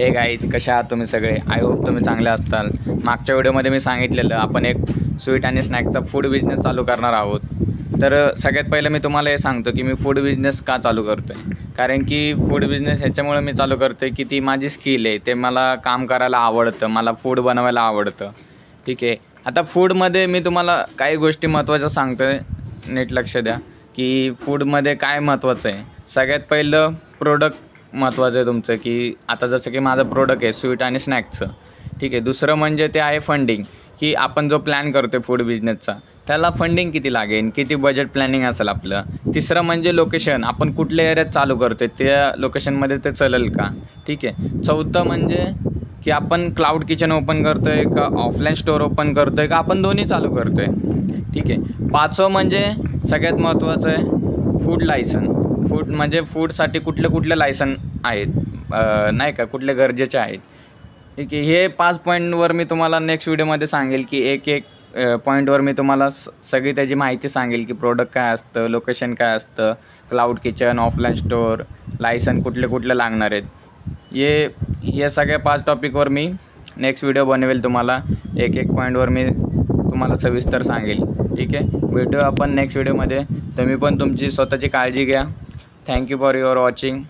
हे गाईज, कशा आहात तुम्ही सगळे? आय होप तुम्ही चांगले असताल. मागच्या व्हिडिओमध्ये मी सांगितलेलं आपण एक स्वीट आणि स्नॅक्सचा फूड बिझनेस चालू करणार आहोत. तर सगळ्यात पहिलं मी तुम्हाला हे सांगतो की मी फूड बिझनेस का चालू करतो आहे. कारण की फूड बिझनेस ह्याच्यामुळे मी चालू करतो आहे की ती माझी स्किल आहे, ते मला काम करायला आवडतं, मला फूड बनवायला आवडतं. ठीक आहे. आता फूडमध्ये मी तुम्हाला काही गोष्टी महत्त्वाच्या सांगतो आहे, नीट लक्ष द्या की फूडमध्ये काय महत्त्वाचं आहे. सगळ्यात पहिलं प्रोडक्ट महत्त्वाचं आहे तुमचं, की आता जसं की माझं प्रोडक्ट आहे स्वीट आणि स्नॅक्सचं. ठीक आहे. दुसरं म्हणजे ते आहे फंडिंग, की आपण जो प्लॅन करतो आहे फूड बिझनेसचा त्याला फंडिंग किती लागेल, किती बजेट प्लॅनिंग असेल आपलं. तिसरं म्हणजे लोकेशन, आपण कुठल्या एरियात चालू करतो आहे त्या लोकेशनमध्ये ते चालेल का. ठीक आहे. चौथं म्हणजे की आपण क्लाउड किचन ओपन करतो आहे का, ऑफलाईन स्टोअर ओपन करतो आहे का, आपण दोन्ही चालू करतो आहे. ठीक आहे. पाचवं म्हणजे सगळ्यात महत्त्वाचं आहे फूड लायसन. फूड म्हणजे फूडसाठी कुठले लायसन आहेत, नाही का, कुठले गरजेचे आहेत. ठीक आहे. हे 5 पॉईंटवर मी तुम्हाला नेक्स्ट व्हिडिओमध्ये सांगेल की एक पॉईंटवर मी तुम्हाला सगळी त्याची माहिती सांगेल की प्रोडक्ट काय असतं, लोकेशन काय असतं, cloud kitchen, offline store, license कुठले लागणार आहेत. हे सगळ्या 5 टॉपिकवर मी नेक्स्ट व्हिडिओ बनवेल. तुम्हाला एक पॉईंटवर मी तुम्हाला सविस्तर सांगेल. ठीक आहे. भेटू आपण नेक्स्ट व्हिडिओमध्ये. तुम्ही पण तुमची स्वतःची काळजी घ्या. Thank you for your watching.